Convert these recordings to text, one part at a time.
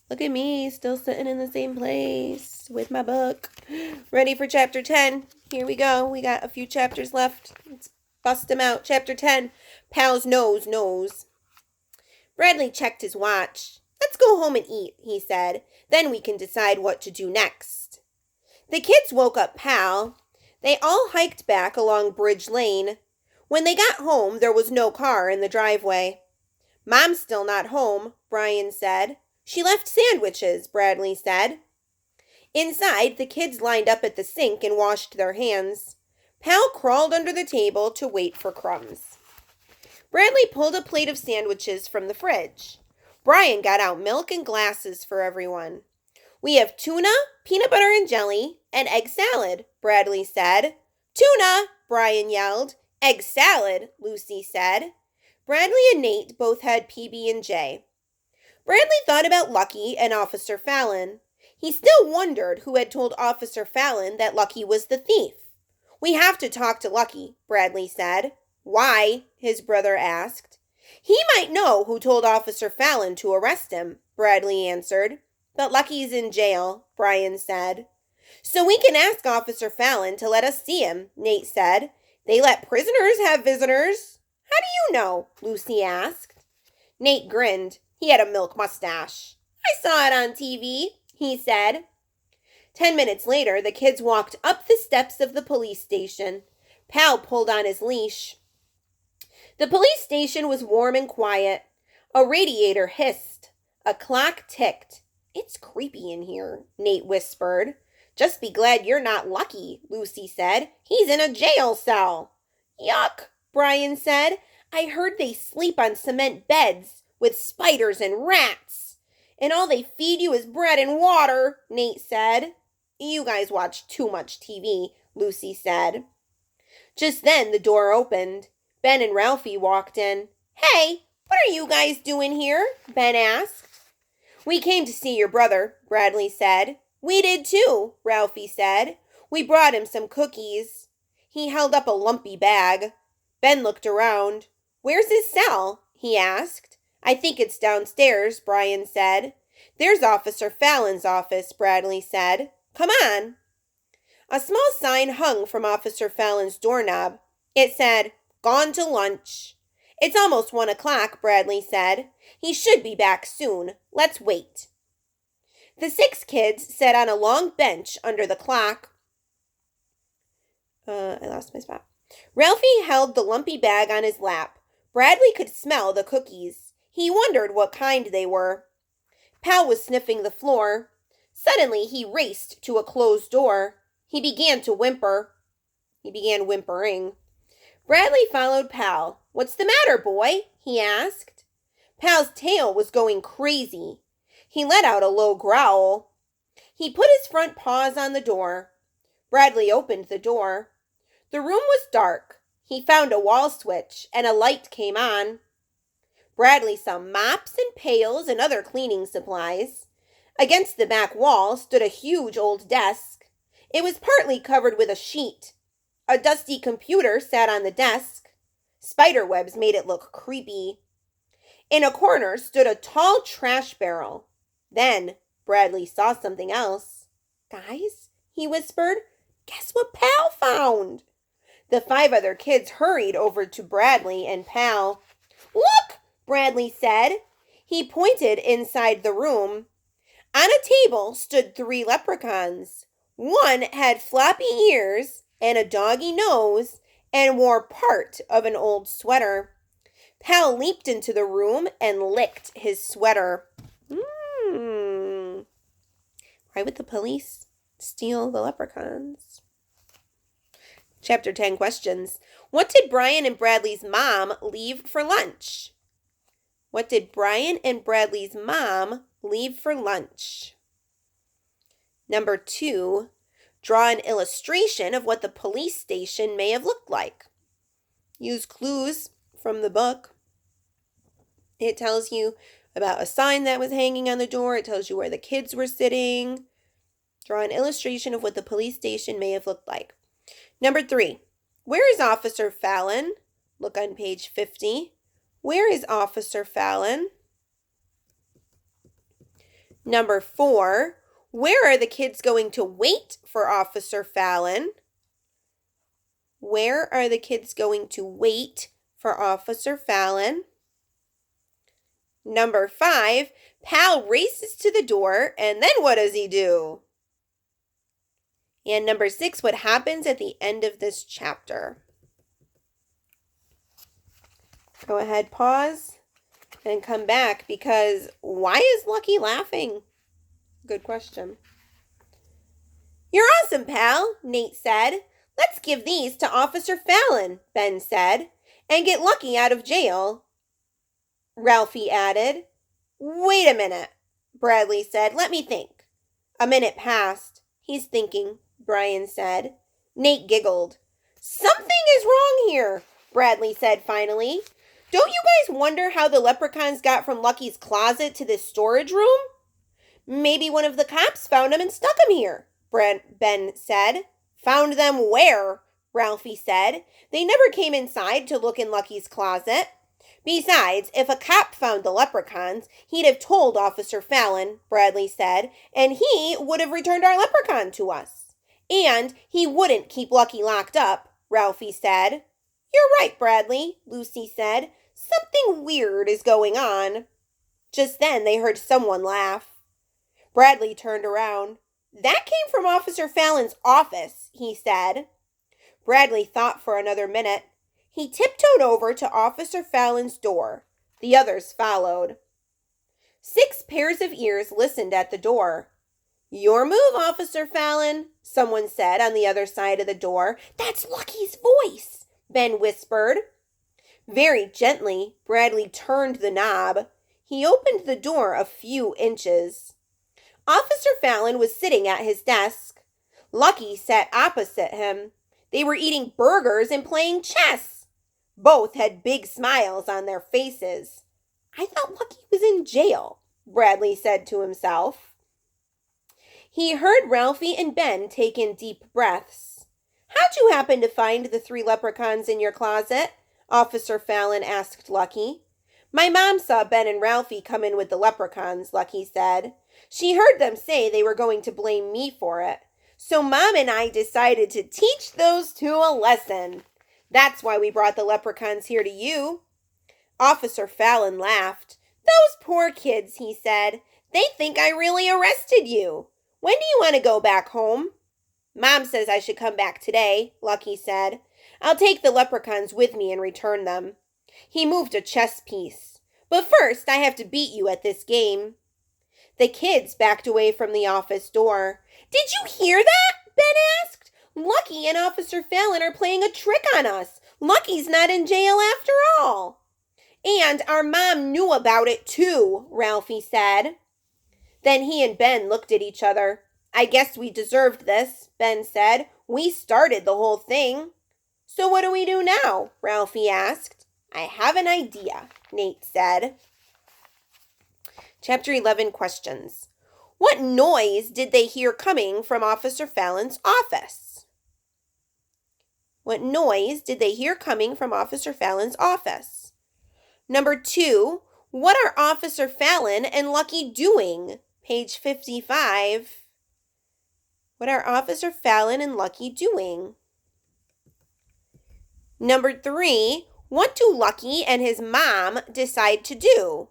Look at me, still sitting in the same place with my book. Ready for chapter 10. Here we go. We got a few chapters left. Let's bust them out. Chapter 10, Pal's Nose. Bradley checked his watch. Let's go home and eat, he said. Then we can decide what to do next. The kids woke up Pal. They all hiked back along Bridge Lane. When they got home, there was no car in the driveway. Mom's still not home, Brian said. She left sandwiches, Bradley said. Inside, the kids lined up at the sink and washed their hands. Pal crawled under the table to wait for crumbs. Bradley pulled a plate of sandwiches from the fridge. Brian got out milk and glasses for everyone. We have tuna, peanut butter and jelly, and egg salad, Bradley said. Tuna, Brian yelled. Egg salad, Lucy said. Bradley and Nate both had PB&J. Bradley thought about Lucky and Officer Fallon. He still wondered who had told Officer Fallon that Lucky was the thief. We have to talk to Lucky, Bradley said. Why? His brother asked. He might know who told Officer Fallon to arrest him, Bradley answered. But Lucky's in jail, Brian said. So we can ask Officer Fallon to let us see him, Nate said. They let prisoners have visitors. How do you know? Lucy asked. Nate grinned. He had a milk mustache. I saw it on TV, he said. 10 minutes later, the kids walked up the steps of the police station. Pal pulled on his leash. The police station was warm and quiet. A radiator hissed. A clock ticked. It's creepy in here, Nate whispered. Just be glad you're not Lucky, Lucy said. He's in a jail cell. Yuck, Brian said. I heard they sleep on cement beds with spiders and rats. And all they feed you is bread and water, Nate said. You guys watch too much TV, Lucy said. Just then the door opened. Ben and Ralphie walked in. Hey, what are you guys doing here? Ben asked. We came to see your brother, Bradley said. We did too, Ralphie said. We brought him some cookies. He held up a lumpy bag. Ben looked around. Where's his cell? He asked. I think it's downstairs, Brian said. There's Officer Fallon's office, Bradley said. Come on. A small sign hung from Officer Fallon's doorknob. It said, Gone to lunch. It's almost 1 o'clock, Bradley said. He should be back soon. Let's wait. The 6 kids sat on a long bench under the clock. I lost my spot. Ralphie held the lumpy bag on his lap. Bradley could smell the cookies. He wondered what kind they were. Pal was sniffing the floor. Suddenly he raced to a closed door. He began whimpering. Bradley followed Pal. What's the matter, boy? He asked. Pal's tail was going crazy. He let out a low growl. He put his front paws on the door. Bradley opened the door. The room was dark. He found a wall switch and a light came on. Bradley saw mops and pails and other cleaning supplies. Against the back wall stood a huge old desk. It was partly covered with a sheet. A dusty computer sat on the desk. Spider webs made it look creepy. In a corner stood a tall trash barrel. Then Bradley saw something else. Guys, he whispered, guess what Pal found? The 5 other kids hurried over to Bradley and Pal. Look, Bradley said. He pointed inside the room. On a table stood 3 leprechauns. One had floppy ears and a doggy nose and wore part of an old sweater. Pal leaped into the room and licked his sweater. Why would the police steal the leprechauns? Chapter 10 questions. What did Brian and Bradley's mom leave for lunch? What did Brian and Bradley's mom leave for lunch? Number 2, draw an illustration of what the police station may have looked like. Use clues from the book. It tells you about a sign that was hanging on the door. It tells you where the kids were sitting. Draw an illustration of what the police station may have looked like. Number 3, where is Officer Fallon? Look on page 50. Where is Officer Fallon? Number 4, where are the kids going to wait for Officer Fallon? Where are the kids going to wait for Officer Fallon? Number 5, Pal races to the door, and then what does he do? And number 6, what happens at the end of this chapter? Go ahead, pause, and come back, because why is Lucky laughing? Good question. You're awesome, pal, Nate said. Let's give these to Officer Fallon, Ben said, and get Lucky out of jail. Ralphie added. Wait a minute, Bradley said. Let me think. A minute passed. He's thinking, Brian said. Nate giggled. Something is wrong here, Bradley said finally. Don't you guys wonder how the leprechauns got from Lucky's closet to this storage room? Maybe one of the cops found them and stuck them here, Ben said. Found them where? Ralphie said. They never came inside to look in Lucky's closet. Besides, if a cop found the leprechauns, he'd have told Officer Fallon, Bradley said, and he would have returned our leprechaun to us. And he wouldn't keep Lucky locked up, Ralphie said. You're right, Bradley, Lucy said. Something weird is going on. Just then they heard someone laugh. Bradley turned around. That came from Officer Fallon's office, he said. Bradley thought for another minute. He tiptoed over to Officer Fallon's door. The others followed. 6 pairs of ears listened at the door. Your move, Officer Fallon, someone said on the other side of the door. That's Lucky's voice, Ben whispered. Very gently, Bradley turned the knob. He opened the door a few inches. Officer Fallon was sitting at his desk. Lucky sat opposite him. They were eating burgers and playing chess. Both had big smiles on their faces. I thought Lucky was in jail, Bradley said to himself. He heard Ralphie and Ben take in deep breaths. How'd you happen to find the 3 leprechauns in your closet? Officer Fallon asked Lucky. My mom saw Ben and Ralphie come in with the leprechauns, Lucky said. She heard them say they were going to blame me for it. So Mom and I decided to teach those 2 a lesson. That's why we brought the leprechauns here to you. Officer Fallon laughed. Those poor kids, he said. They think I really arrested you. When do you want to go back home? Mom says I should come back today, Lucky said. I'll take the leprechauns with me and return them. He moved a chess piece. But first, I have to beat you at this game. The kids backed away from the office door. Did you hear that? Ben asked. Lucky and Officer Fallon are playing a trick on us. Lucky's not in jail after all. And our mom knew about it too, Ralphie said. Then he and Ben looked at each other. I guess we deserved this, Ben said. We started the whole thing. So what do we do now? Ralphie asked. I have an idea, Nate said. Chapter 11, questions. What noise did they hear coming from Officer Fallon's office? What noise did they hear coming from Officer Fallon's office? Number 2, what are Officer Fallon and Lucky doing? Page 55. What are Officer Fallon and Lucky doing? Number 3, what do Lucky and his mom decide to do?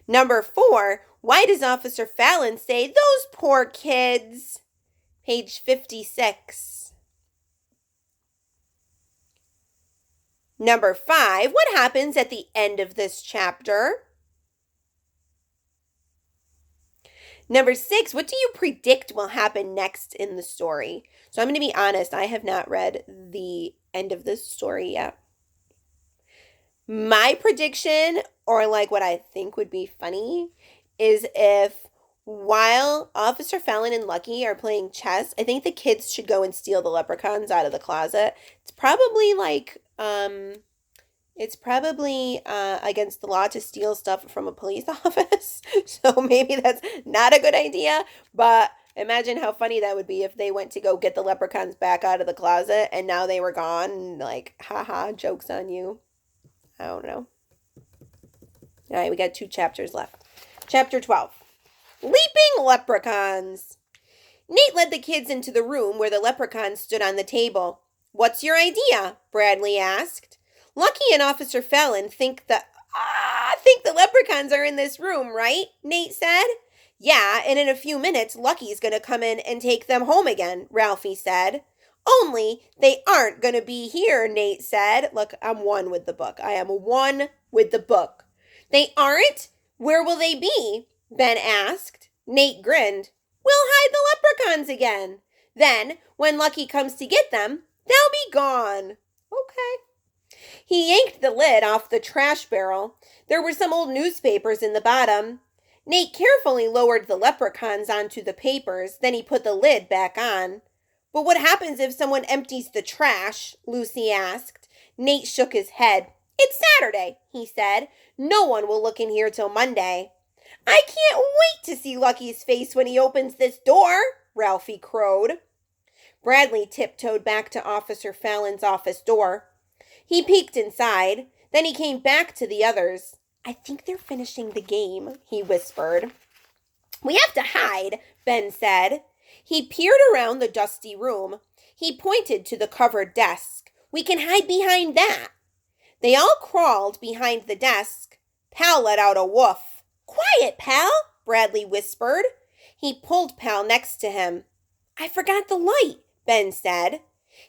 Number 4, why does Officer Fallon say, those poor kids? Page 56. Number 5, what happens at the end of this chapter? Number 6, what do you predict will happen next in the story? So I'm going to be honest, I have not read the end of this story yet. My prediction, or like what I think would be funny, is if while Officer Fallon and Lucky are playing chess, I think the kids should go and steal the leprechauns out of the closet. It's probably like, against the law to steal stuff from a police office. So maybe that's not a good idea, but imagine how funny that would be if they went to go get the leprechauns back out of the closet and now they were gone and like, haha, joke's on you. I don't know. All right, we got 2 chapters left. Chapter 12. Leaping Leprechauns. Nate led the kids into the room where the leprechauns stood on the table. What's your idea? Bradley asked. Lucky and Officer Fallon think the leprechauns are in this room, right? Nate said. Yeah, and in a few minutes, Lucky's going to come in and take them home again, Ralphie said. Only they aren't going to be here, Nate said. Look, I'm one with the book. I am one with the book. They aren't? Where will they be? Ben asked. Nate grinned. We'll hide the leprechauns again. Then, when Lucky comes to get them, they'll be gone. Okay. He yanked the lid off the trash barrel. There were some old newspapers in the bottom. Nate carefully lowered the leprechauns onto the papers, then he put the lid back on. But what happens if someone empties the trash? Lucy asked. Nate shook his head. It's Saturday, he said. No one will look in here till Monday. I can't wait to see Lucky's face when he opens this door, Ralphie crowed. Bradley tiptoed back to Officer Fallon's office door. He peeked inside, then he came back to the others. I think they're finishing the game, he whispered. We have to hide, Ben said. He peered around the dusty room. He pointed to the covered desk. We can hide behind that. They all crawled behind the desk. Pal let out a woof. Quiet, Pal, Bradley whispered. He pulled Pal next to him. I forgot the light, Ben said.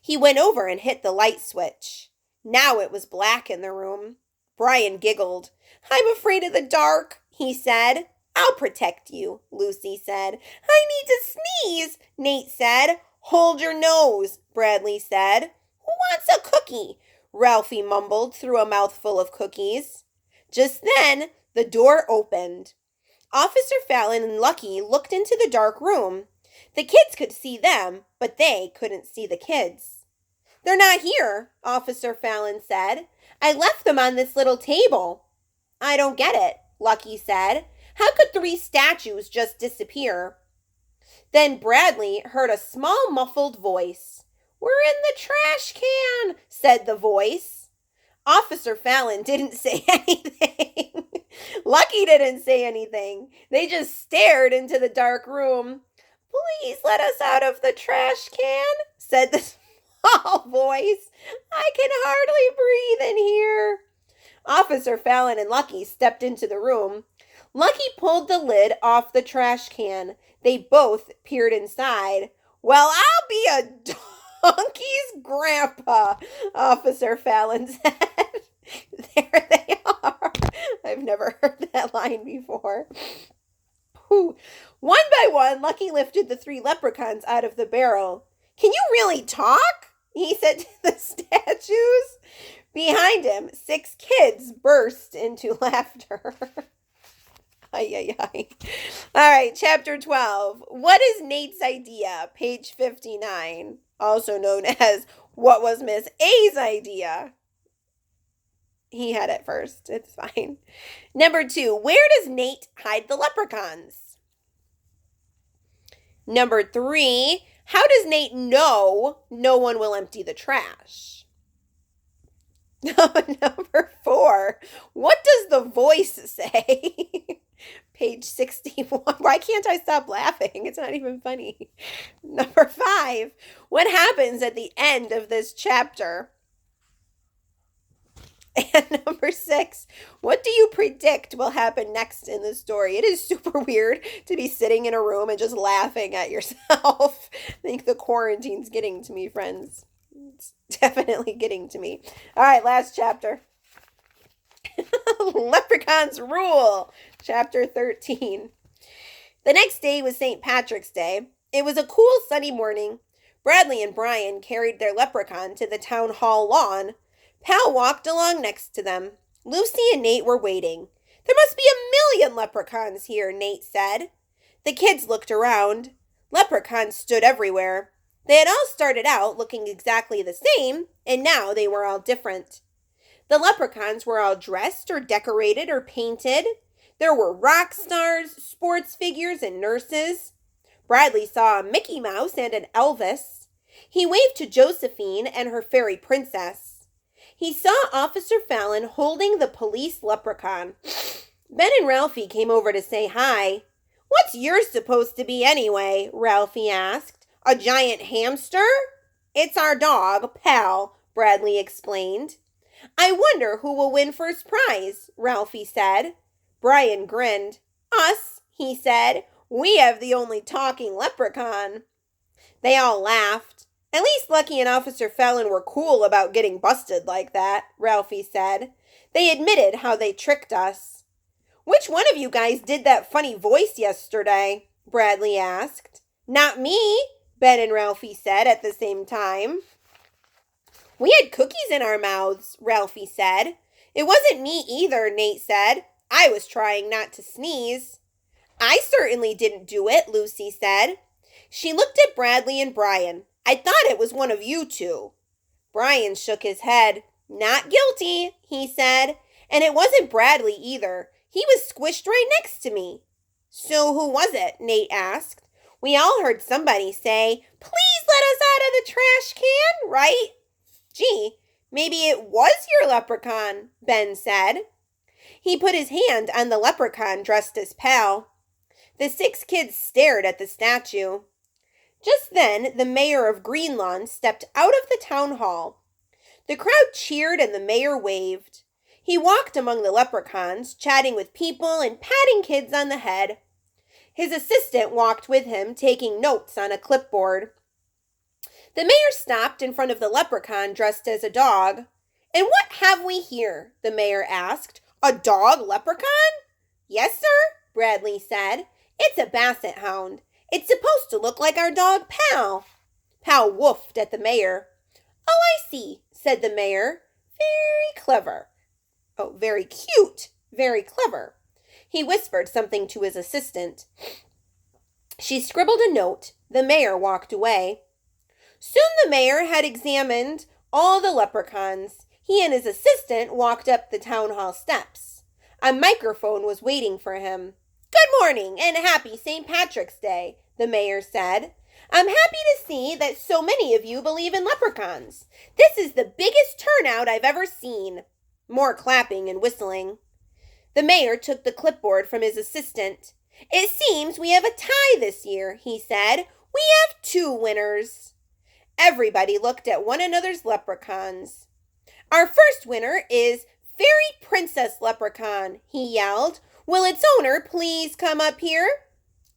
He went over and hit the light switch. Now it was black in the room. Brian giggled. I'm afraid of the dark, he said. I'll protect you, Lucy said. I need to sneeze, Nate said. Hold your nose, Bradley said. Who wants a cookie? Ralphie mumbled through a mouthful of cookies. Just then, the door opened. Officer Fallon and Lucky looked into the dark room. The kids could see them, but they couldn't see the kids. They're not here, Officer Fallon said. I left them on this little table. I don't get it, Lucky said. How could 3 statues just disappear? Then Bradley heard a small muffled voice. We're in the trash can, said the voice. Officer Fallon didn't say anything. Lucky didn't say anything. They just stared into the dark room. Please let us out of the trash can, said the small voice. I can hardly breathe in here. Officer Fallon and Lucky stepped into the room. Lucky pulled the lid off the trash can. They both peered inside. Well, I'll be a donkey's grandpa, Officer Fallon said. There they are. I've never heard that line before. Whew. One by one, Lucky lifted the 3 leprechauns out of the barrel. Can you really talk? He said to the statues. Behind him, 6 kids burst into laughter. Ay, ay, ay. All right, chapter 12. What is Nate's idea? Page 59. Also known as, what was Miss A's idea? He had it first. It's fine. Number 2. Where does Nate hide the leprechauns? Number 3. How does Nate know no one will empty the trash? Number 4. What does the voice say? Page 61. Why can't I stop laughing? It's not even funny. Number 5. What happens at the end of this chapter? And number 6, what do you predict will happen next in the story? It is super weird to be sitting in a room and just laughing at yourself. I think the quarantine's getting to me, friends. It's definitely getting to me. All right, last chapter. Leprechauns rule. Chapter 13. The next day was St. Patrick's Day. It was a cool, sunny morning. Bradley and Brian carried their leprechaun to the town hall lawn. Pal walked along next to them. Lucy and Nate were waiting. There must be a million leprechauns here, Nate said. The kids looked around. Leprechauns stood everywhere. They had all started out looking exactly the same, and now they were all different. The leprechauns were all dressed or decorated or painted. There were rock stars, sports figures, and nurses. Bradley saw a Mickey Mouse and an Elvis. He waved to Josephine and her fairy princess. He saw Officer Fallon holding the police leprechaun. Ben and Ralphie came over to say hi. What's yours supposed to be anyway? Ralphie asked. A giant hamster? It's our dog, Pal, Bradley explained. I wonder who will win first prize, Ralphie said. Brian grinned. Us, he said. We have the only talking leprechaun. They all laughed. At least Lucky and Officer Fallon were cool about getting busted like that, Ralphie said. They admitted how they tricked us. Which one of you guys did that funny voice yesterday? Bradley asked. Not me, Ben and Ralphie said at the same time. We had cookies in our mouths, Ralphie said. It wasn't me either, Nate said. I was trying not to sneeze. I certainly didn't do it, Lucy said. She looked at Bradley and Brian. I thought it was one of you two. Brian shook his head. Not guilty, he said. And it wasn't Bradley either. He was squished right next to me. So who was it? Nate asked. We all heard somebody say, please let us out of the trash can, right? Gee, maybe it was your leprechaun, Ben said. He put his hand on the leprechaun dressed as Pal. The 6 kids stared at the statue. Just then, the mayor of Greenlawn stepped out of the town hall. The crowd cheered and the mayor waved. He walked among the leprechauns, chatting with people and patting kids on the head. His assistant walked with him, taking notes on a clipboard. The mayor stopped in front of the leprechaun dressed as a dog. And what have we here? The mayor asked. A dog leprechaun? Yes, sir, Bradley said. It's a basset hound. It's supposed to look like our dog Pal. Pal woofed at the mayor. Oh, I see, said the mayor. Very clever. Oh, very cute. Very clever. He whispered something to his assistant. She scribbled a note. The mayor walked away. Soon the mayor had examined all the leprechauns. He and his assistant walked up the town hall steps. A microphone was waiting for him. Good morning and happy St. Patrick's Day, the mayor said. I'm happy to see that so many of you believe in leprechauns. This is the biggest turnout I've ever seen. More clapping and whistling. The mayor took the clipboard from his assistant. It seems we have a tie this year, he said. We have 2 winners. Everybody looked at one another's leprechauns. Our first winner is Fairy Princess Leprechaun, he yelled. Will its owner please come up here?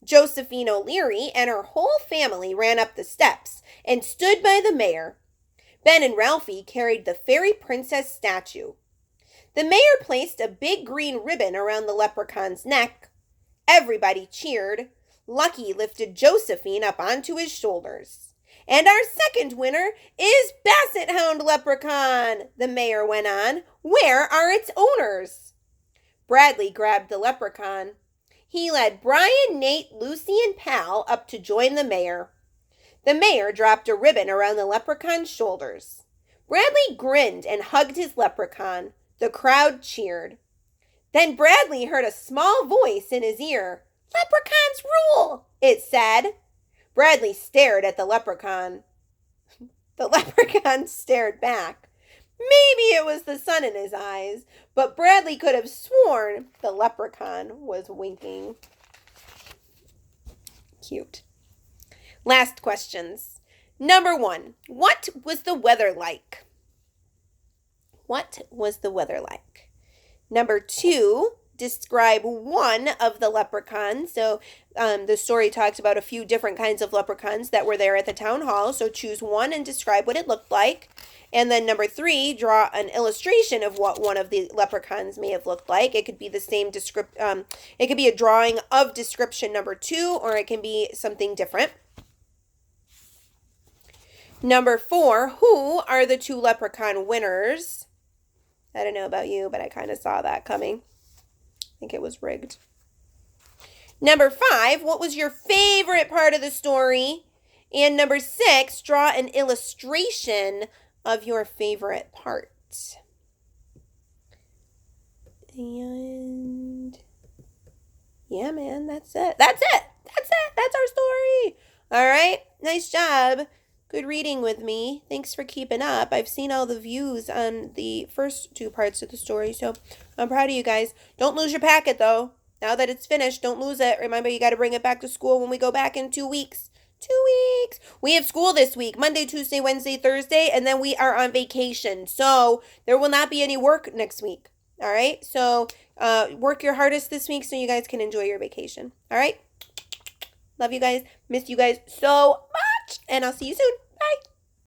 Josephine O'Leary and her whole family ran up the steps and stood by the mayor. Ben and Ralphie carried the Fairy Princess statue. The mayor placed a big green ribbon around the leprechaun's neck. Everybody cheered. Lucky lifted Josephine up onto his shoulders. And our second winner is Basset Hound Leprechaun, the mayor went on. Where are its owners? Bradley grabbed the leprechaun. He led Brian, Nate, Lucy, and Pal up to join the mayor. The mayor dropped a ribbon around the leprechaun's shoulders. Bradley grinned and hugged his leprechaun. The crowd cheered. Then Bradley heard a small voice in his ear. Leprechauns rule, it said. Bradley stared at the leprechaun. The leprechaun stared back. Maybe it was the sun in his eyes, but Bradley could have sworn the leprechaun was winking. Cute. Last questions. Number 1. What was the weather like? What was the weather like? Number 2. Describe one of the leprechauns. So the story talks about a few different kinds of leprechauns that were there at the town hall. So choose one and describe what it looked like. And then number 3, draw an illustration of what one of the leprechauns may have looked like. It could be the same it could be a drawing of description number 2, or it can be something different. Number 4, who are the 2 leprechaun winners? I don't know about you, but I kind of saw that coming. I think it was rigged. Number 5, what was your favorite part of the story? And number 6, draw an illustration of your favorite part. And yeah, man, that's it. That's our story. All right, nice job. Good reading with me. Thanks for keeping up. I've seen all the views on the first 2 parts of the story, so I'm proud of you guys. Don't lose your packet, though. Now that it's finished, don't lose it. Remember, you got to bring it back to school when we go back in 2 weeks. 2 weeks. We have school this week, Monday, Tuesday, Wednesday, Thursday, and then we are on vacation. So there will not be any work next week. All right? So work your hardest this week so you guys can enjoy your vacation. All right? Love you guys. Miss you guys so much. And I'll see you soon.